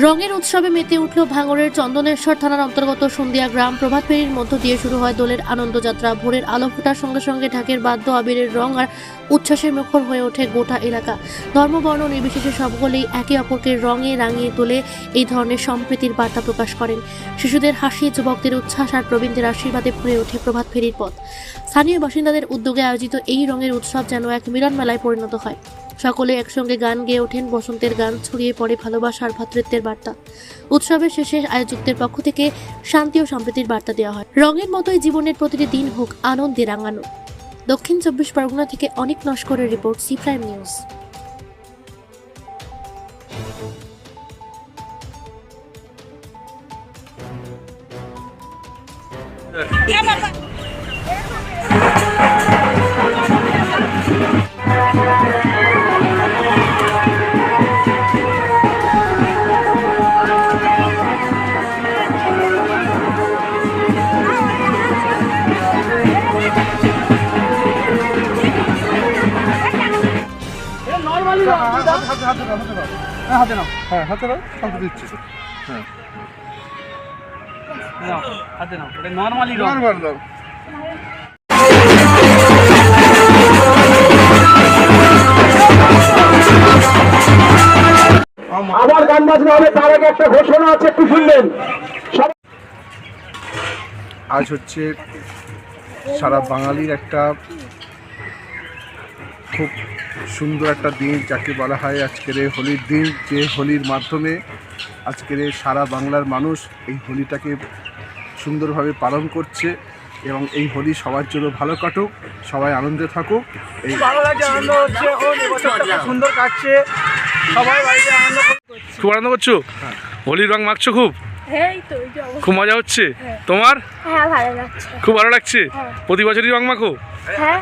রঙের উৎসবে মেতে উঠল ভাঙড়ের চন্দনেশ্বর থানার অন্তর্গত সন্ধিয়া গ্রাম। প্রভাত ফেরির মধ্য দিয়ে শুরু হয় দোলের আনন্দযাত্রা। ভোরের আলো ফোটার সঙ্গে সঙ্গে ঢাকের বাদ্য, আবিরের রং আর উচ্ছ্বাসের মুখর হয়ে ওঠে গোটা এলাকা। ধর্মবর্ণ নির্বিশেষে সকলেই একে অপরকে রঙে রাঙিয়ে তোলে, এই ধরনের সম্প্রীতির বার্তা প্রকাশ করেন। শিশুদের হাসি, যুবকদের উচ্ছ্বাস আর প্রবীণদের আশীর্বাদে ভরে ওঠে প্রভাত ফেরির পথ। স্থানীয় বাসিন্দাদের উদ্যোগে আয়োজিত এই রঙের উৎসব যেন এক মিলন মেলায় পরিণত হয়। সকলে একসঙ্গে গান গেয়ে ওঠেন, বসন্তের গান ছড়িয়ে পড়ে ভালোবাসা আর ভ্রাতৃত্বের বার্তা। উৎসবের শেষে আয়োজকদের পক্ষ থেকে শান্তি ও সম্প্রীতির বার্তা দেওয়া হয়। রঙের মতোই জীবনের প্রতিটি দিন হোক আনন্দে রাঙানো। দক্ষিণ 24 পরগনা থেকে অনেক নস্করের রিপোর্ট, সি প্রাইম নিউজ। হাতে নাও, হ্যাঁ হাতে নাও, শান্ত দিচ্ছি। হ্যাঁ হাতে নাও, এটা নরমালি রং। নরমাল দাও। আবার গান বাজনা হবে, তার আগে একটা ঘোষণা আছে, একটু শুনবেন। আজ হচ্ছে সারা বাঙালির একটা খুব সুন্দর একটা দিন, যাকে বলা হয় আজকের এই হোলির দিন। যে হোলির মাধ্যমে আজকের সারা বাংলার মানুষ এই হোলিটাকে সুন্দরভাবে পালন করছে এবং এই হোলি সবার জন্য ভালো কাটুক, সবাই আনন্দে থাকুক। এই ভালো লাগছে, আনন্দ হচ্ছে, সুন্দর কাটছে, সবাই বাড়িতে আনন্দ করছে। খুব আনন্দ করছো? হোলির রং মাখছো খুব? খুব মজা হচ্ছে তোমার? হ্যাঁ, ভালো লাগছে। খুব ভালো লাগছে। হ্যাঁ। প্রতি বছরই রং মাখো? হ্যাঁ।